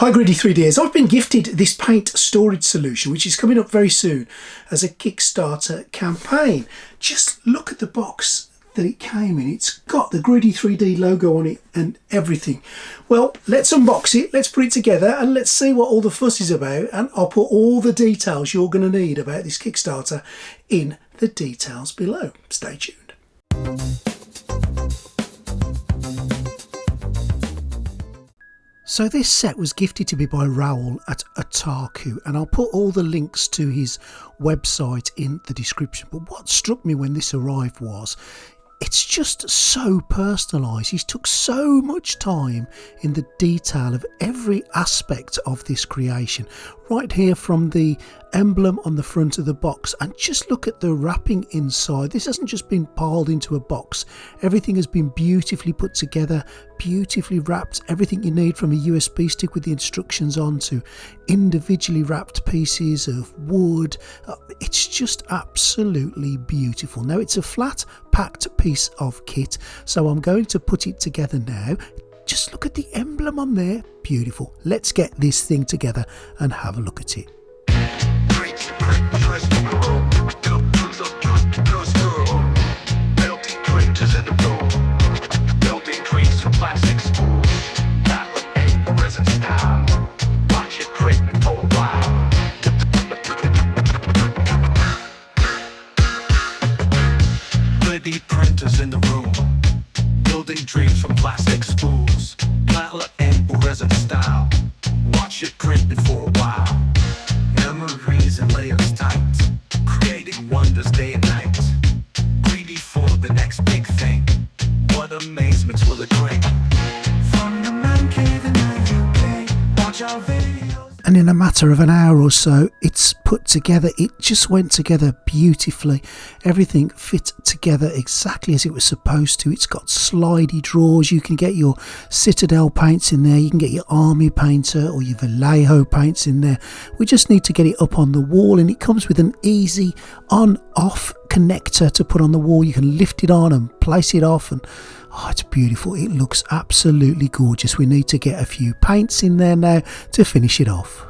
Hi Greedy 3Ds, I've been gifted this paint storage solution which is coming up very soon as a Kickstarter campaign. Just look at the box that it came in. It's got the Greedy 3D logo on it and everything. Well, let's unbox it, let's put it together and let's see what all the fuss is about, and I'll put all the details you're going to need about this Kickstarter in the details below. Stay tuned. So this set was gifted to me by Raoul at Otaku, and I'll put all the links to his website in the description. But what struck me when this arrived was it's just so personalised. He's took so much time in the detail of every aspect of this creation. Right here from the emblem on the front of the box, and just look at the wrapping inside. This hasn't just been piled into a box. Everything has been beautifully put together, beautifully wrapped. Everything you need, from a USB stick with the instructions on to individually wrapped pieces of wood. It's just absolutely beautiful. Now it's a flat packed piece of kit, so I'm going to put it together now. Just look at the emblem on there. Beautiful. Let's get this thing together and have a look at it. Printers in the room, building dreams from plastic spools, metal and resin style. Watch it print for a while. Memories and layers tight, creating wonders day and night. Greedy for the next big thing. What amazements will it bring? From the man cave in the UK, watch our videos. And in a matter of an hour or so, it's put together. It just went together beautifully. Everything fit together exactly as it was supposed to. It's got slidey drawers. You can get your Citadel paints in there. You can get your Army painter or your Vallejo paints in there. We just need to get it up on the wall, and it comes with an easy on-off connector to put on the wall. You can lift it on and place it off, and oh, it's beautiful. It looks absolutely gorgeous. We need to get a few paints in there now to finish it off.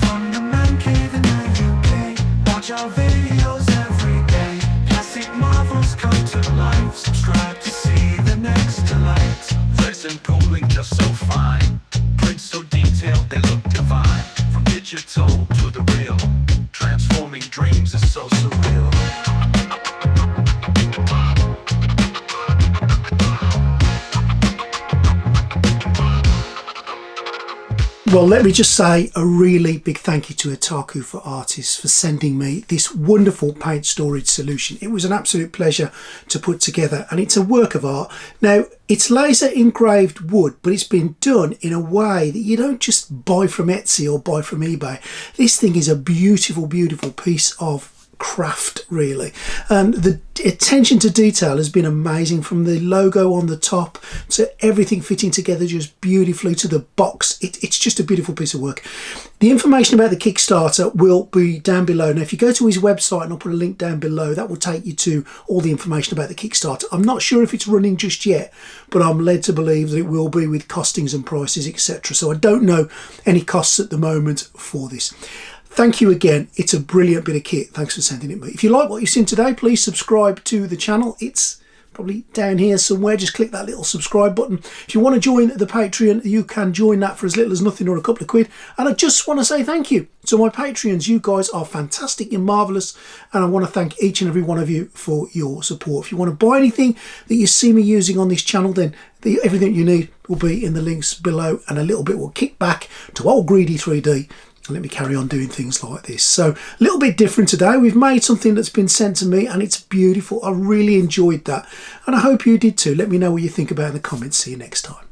From the man cave in the UK, watch our videos every day. Classic marvels come to life. Subscribe to see the next delight. Resin pooling just so fine. Prints so detailed they look divine. From digital to the real, transforming dreams is so surreal. Well, let me just say a really big thank you to Otaku for Artists for sending me this wonderful paint storage solution. It was an absolute pleasure to put together, and it's a work of art. Now, it's laser engraved wood, but it's been done in a way that you don't just buy from Etsy or buy from eBay. This thing is a beautiful, beautiful piece of craft, really, and the attention to detail has been amazing, from the logo on the top to everything fitting together just beautifully to the box. It's just a beautiful piece of work. The information about the Kickstarter will be down below. Now if you go to his website, and I'll put a link down below, that will take you to all the information about the Kickstarter. I'm not sure if it's running just yet, but I'm led to believe that it will be, with costings and prices, etc. So I don't know any costs at the moment for this. Thank you again. It's a brilliant bit of kit. Thanks for sending it me. If you like what you've seen today, please subscribe to the channel. It's probably down here somewhere. Just click that little subscribe button. If you want to join the Patreon, you can join that for as little as nothing or a couple of quid. And I just want to say thank you to my Patreons. You guys are fantastic. You're marvellous. And I want to thank each and every one of you for your support. If you want to buy anything that you see me using on this channel, then everything you need will be in the links below, and a little bit will kick back to old Greedy 3D. Let me carry on doing things like this. So a little bit different today. We've made something that's been sent to me, and it's beautiful. I really enjoyed that, and I hope you did too. Let me know what you think about it in the comments. See you next time.